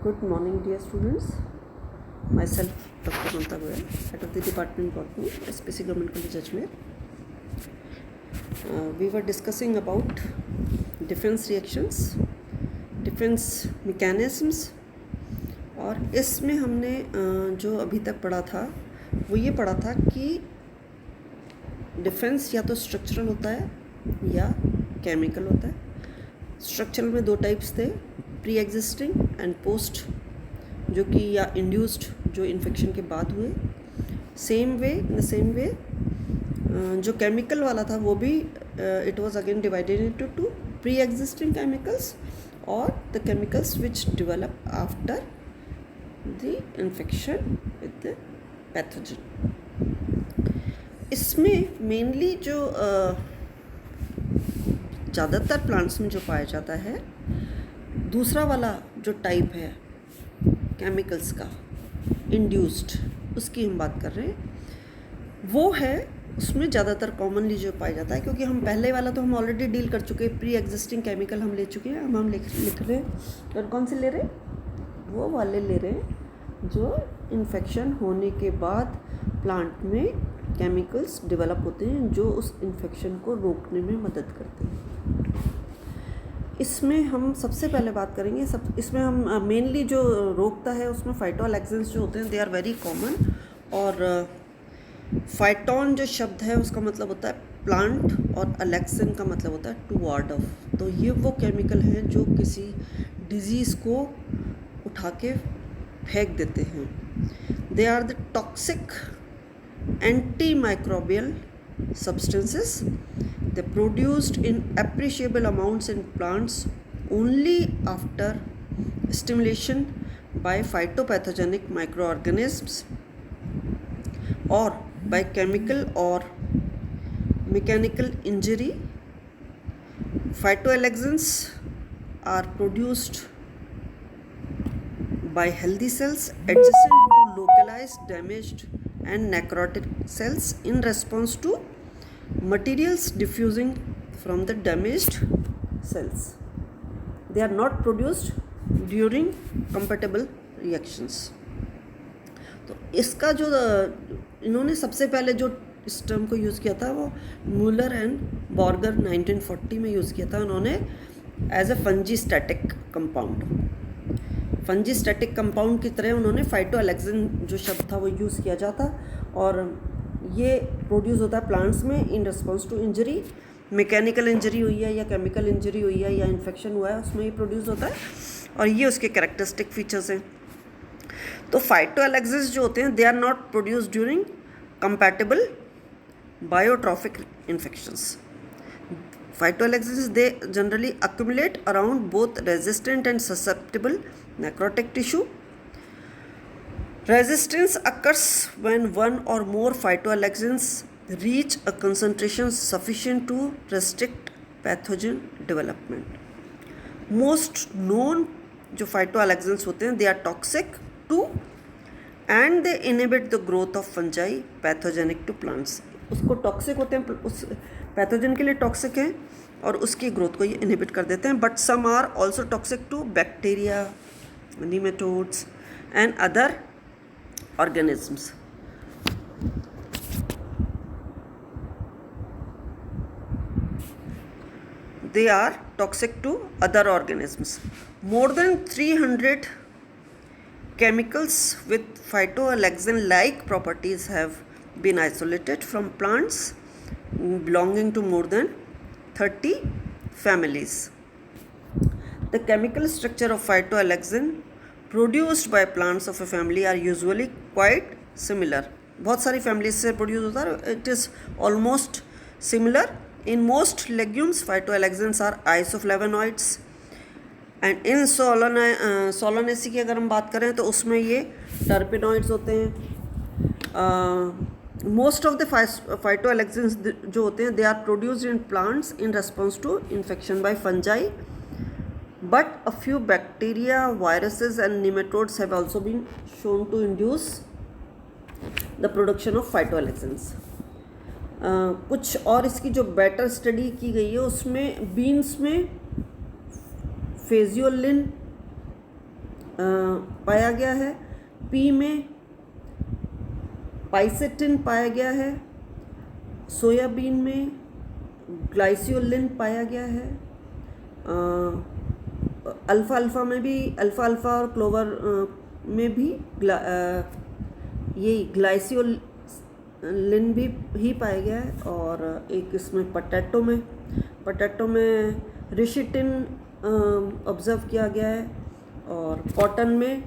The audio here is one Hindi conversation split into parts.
Good morning, dear students. Myself, Dr. Mamta Goyal, head of the department Botany, SPC Government College Ajmer. We were discussing about defense reactions, defense mechanisms, और इसमें हमने जो अभी तक पढ़ा था वो ये पढ़ा था कि डिफेंस या तो स्ट्रक्चरल होता है या केमिकल होता है. स्ट्रक्चरल में दो टाइप्स थे, प्री एग्जिस्टिंग एंड पोस्ट, जो कि या इंड्यूस्ड जो इन्फेक्शन के बाद हुए. सेम वे जो केमिकल वाला था वो भी it was again divided into two, pre existing chemicals और the chemicals which develop after the infection with the pathogen. इसमें मेनली जो ज़्यादातर प्लांट्स में जो पाया जाता है, दूसरा वाला जो टाइप है केमिकल्स का इंड्यूस्ड, उसकी हम बात कर रहे हैं, वो है उसमें ज़्यादातर कॉमनली जो पाया जाता है. क्योंकि हम पहले वाला तो हम ऑलरेडी डील कर चुके हैं, प्री एग्जिस्टिंग केमिकल हम ले चुके हैं. हम लिख रहे हैं, और कौन से ले रहे हैं, वो वाले ले रहे हैं जो इन्फेक्शन होने के बाद प्लांट में केमिकल्स डेवलप होते हैं जो उस इन्फेक्शन को रोकने में मदद करते हैं. इसमें हम सबसे पहले बात करेंगे, इसमें हम मेनली जो रोकता है उसमें फाइटोअलेक्सेंस जो होते हैं, दे आर वेरी कॉमन. और फाइटोन जो शब्द है उसका मतलब होता है प्लांट और अलेक्सेन का मतलब होता है टू वार्ड ऑफ. तो ये वो केमिकल हैं जो किसी डिजीज़ को उठा के फेंक देते हैं. They are the toxic antimicrobial substances. They produced in appreciable amounts in plants only after stimulation by phytopathogenic microorganisms or by chemical or mechanical injury. Phytoalexins are produced by healthy cells adjacent to localized damaged and necrotic cells in response to materials diffusing from the damaged cells. They are not produced during compatible reactions. तो इसका जो इन्होंने सबसे पहले जो इस टर्म को यूज़ किया था वो मूलर एंड बॉर्गर 1940 में यूज़ किया था उन्होंने एज ए फंजीस्टैटिक कंपाउंड. फंजीस्टैटिक कंपाउंड की तरह उन्होंने फाइटोअलेक्सिन जो शब्द था वो यूज़ किया जाता, और ये प्रोड्यूस होता है प्लांट्स में in response to injury. Mechanical injury हुई है या केमिकल इंजरी हुई है या इन्फेक्शन हुआ है, उसमें ये प्रोड्यूस होता है, और ये उसके कैरेक्टरिस्टिक फीचर्स हैं. तो फाइटोअलेक्सिस जो होते हैं they are not produce during compatible biotrophic infections. Phytoalexins, they generally accumulate around both resistant and susceptible necrotic tissue. Resistance occurs when one or more phytoalexins reach a concentration sufficient to restrict pathogen development. Most known जो phytoalexins होते हैं, they are toxic to and they inhibit the growth of fungi pathogenic to plants. उसको टॉक्सिक होते हैं, उस पैथोजन के लिए टॉक्सिक हैं और उसकी ग्रोथ को ये इनहिबिट कर देते हैं. But some are also toxic to bacteria, nematodes and other organisms. They are toxic to other organisms. More than 300 chemicals with phytoalexin-like properties have been isolated from plants belonging to more than 30 families. The chemical structure of phytoalexin produced by plants of a family are usually quite similar. बहुत सारी families से produce होता है. It is almost similar. In most legumes, phytoalexins are isoflavonoids. And in Solanaceae की अगर हम बात करें तो उसमें ये terpenoids होते हैं. Most of the phytoalexins जो होते हैं they are produced in plants in response to infection by fungi, but a few bacteria, viruses and nematodes have also been shown to induce the production of phytoalexins. कुछ और इसकी जो बेटर स्टडी की गई है उसमें बीन्स में फेजियोलिन पाया गया है, पी में पाइसेटिन पाया गया है, सोयाबीन में ग्लाइसियोलिन पाया गया है, अल्फ़ा में भी अल्फ़ा और क्लोवर में भी ये ग्लाइसियोलिन भी ही पाया गया है, और एक इसमें पोटैटो में रिशिटिन ऑब्ज़र्व किया गया है, और कॉटन में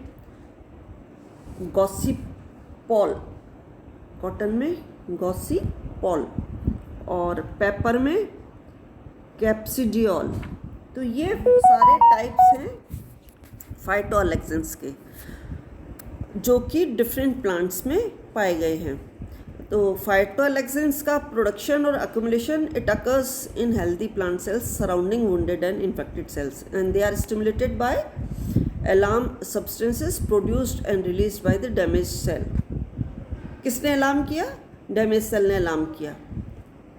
गॉसिपॉल और पेपर में कैप्सिडियोल। तो ये सारे टाइप्स हैं फाइटोअलेक्सेंस के, जो कि डिफरेंट प्लांट्स में पाए गए हैं। तो फाइटोअलेक्सेंस का प्रोडक्शन और accumulation it occurs in healthy plant cells surrounding wounded and infected cells, and they are stimulated by alarm substances produced and released by the damage cell. किसने अलार्म किया? डैमेज सेल ने अलार्म किया।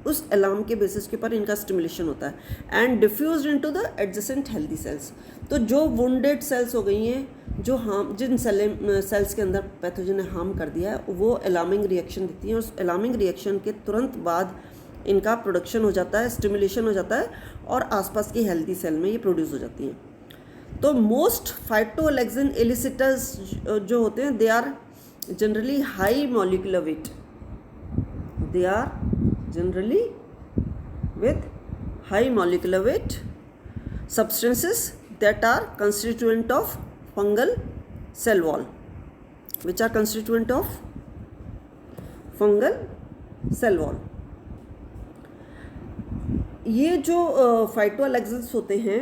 उस अलार्म के बेसिस के ऊपर इनका स्टिमुलेशन होता है and diffused into the adjacent healthy cells. तो जो वुंडेड सेल्स हो गई हैं, जो जिन सेल्स के अंदर पैथोजन ने हार्म कर दिया है, वो अलार्मिंग रिएक्शन देती हैं, और उस अलार्मिंग रिएक्शन के तुरंत बाद इनका प्रोडक्शन हो जाता है, स्टिमुलेशन हो जाता है, और आसपास की हेल्दी सेल में ये प्रोड्यूस हो जाती हैं। तो मोस्ट फाइटोअलेक्सिन एलिसिटर्स जो होते हैं, they are generally high molecular weight, they are generally with high molecular weight substances that are constituent of fungal cell wall, which are constituent of fungal cell wall. ये जो फाइटोअलेक्सेंस होते हैं,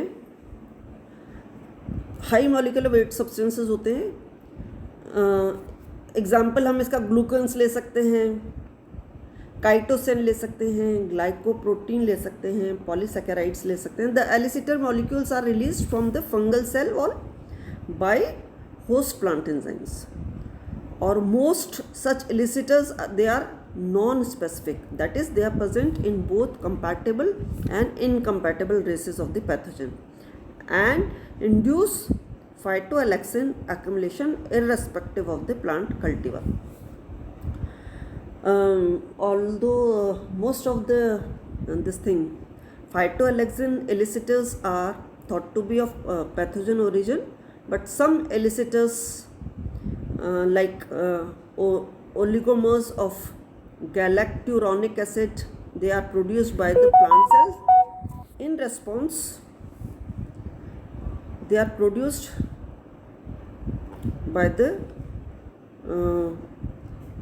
हाई मॉलिक्यूलर वेट सब्सटेंसेस होते हैं। एग्जाम्पल हम इसका ग्लूकोन्स ले सकते हैं, काइटोसिन ले सकते हैं, ग्लाइकोप्रोटीन ले सकते हैं, पॉलीसैकेराइड्स ले सकते हैं। The elicitor molecules are released from the fungal cell wall by host plant enzymes, और most such elicitors they are non specific, that is they are present in both compatible and incompatible races of the pathogen and induce phytoalexin accumulation irrespective of the plant cultivar. Although most of the phytoalexin elicitors are thought to be of pathogen origin, but some elicitors like oligomers of galacturonic acid, they are produced by the plant cells. In response, they are produced by the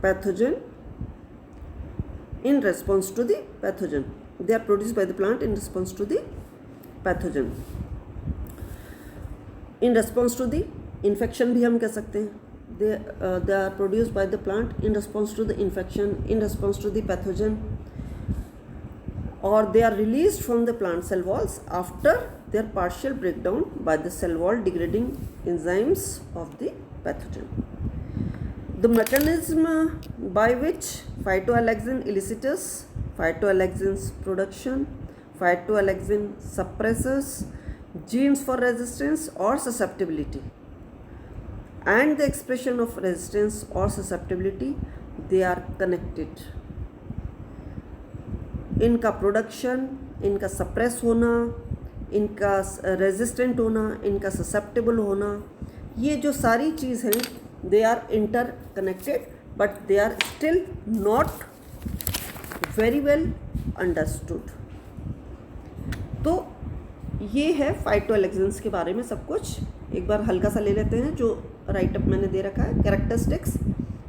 pathogen. In response to the pathogen, they are produced by the plant in response to the pathogen. In response to the infection भी हम कह सकते हैं, they are produced by the plant in response to the infection, in response to the pathogen, or they are released from the plant cell walls after their partial breakdown by the cell wall degrading enzymes of the pathogen. The mechanism by which phytoalexin elicitors, phytoalexin production, phytoalexin suppressors, genes for resistance or susceptibility, and the expression of resistance or susceptibility, they are connected. इनका प्रोडक्शन, इनका सप्रेस होना, इनका रेजिस्टेंट होना, इनका ससेप्टेबल होना, ये जो सारी चीज़ हैं, they are interconnected, but they are still not very well understood. तो ये है फाइटोअलेक्सिन्स के बारे में सब कुछ. एक बार हल्का सा ले लेते हैं जो राइटअप मैंने दे रखा है. कैरेक्टरिस्टिक्स,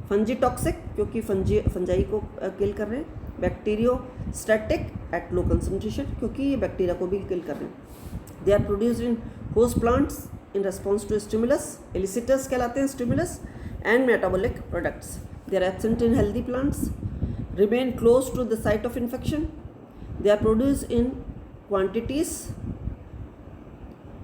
फंजी टॉक्सिक क्योंकि फंजाई को किल कर रहे हैं. बैक्टीरियोस्टैटिक एट लो कंसंट्रेशन क्योंकि ये बैक्टीरिया को भी किल कर रहे हैं. They are produced in host plants in response to stimulus. Elicitors कहलाते हैं stimulus and metabolic products. They are absent in healthy plants, remain close to the site of infection. They are produced in quantities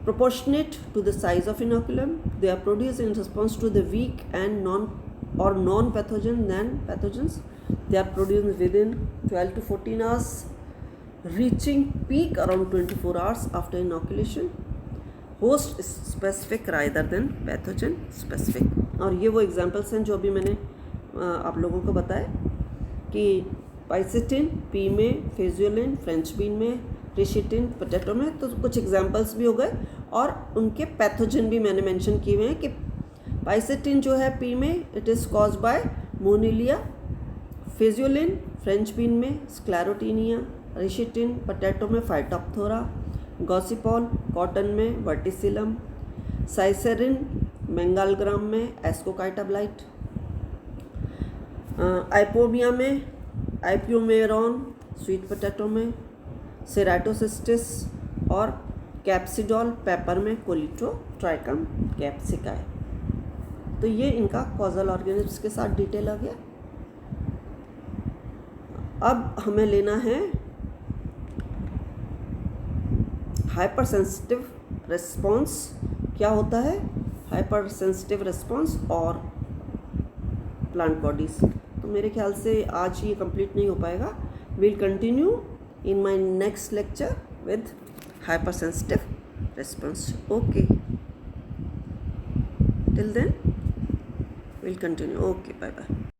proportionate to the size of inoculum. They are produced in response to the weak and non-pathogen than pathogens. They are produced within 12 to 14 hours, reaching peak around 24 hours after inoculation. Host specific rather than pathogen specific. और ये वो एग्जांपल्स हैं जो अभी मैंने आप लोगों को बताया कि पाइसेटिन पी में, फेजुलिन फ्रेंच बीन में, रिशिटिन पोटैटो में, तो कुछ एग्जांपल्स भी हो गए और उनके पैथोजन भी मैंने मेंशन किए हुए हैं कि पाइसेटिन जो है पी में it is cause by Monilia, phaseollin French bean में स्क्लेरोटीनिया, रिशिटिन पोटैटो में फाइटोप्थोरा, गॉसिपॉल कॉटन में वर्टिसिलम, साइसेरिन मेंगालग्राम में एस्कोकाइटाब्लाइट, आइपोमिया में आइप्यूमेरॉन स्वीट पोटैटो में, सेराटोसिस्टिस और कैप्सिडॉल पेपर में कोलिट्रोट्राइकम कैप्सिकाई। तो ये इनका कॉजल ऑर्गेनिज्म्स के साथ डिटेल आ गया। अब हमें लेना है हाइपर सेंसिटिव रिस्पॉन्स। क्या होता है हाइपर सेंसिटिव रिस्पॉन्स और प्लांट बॉडीज। तो मेरे ख्याल से आज ये कंप्लीट नहीं हो पाएगा। Will continue in my next lecture with hypersensitive response. Okay, till then we'll continue. Okay, bye bye.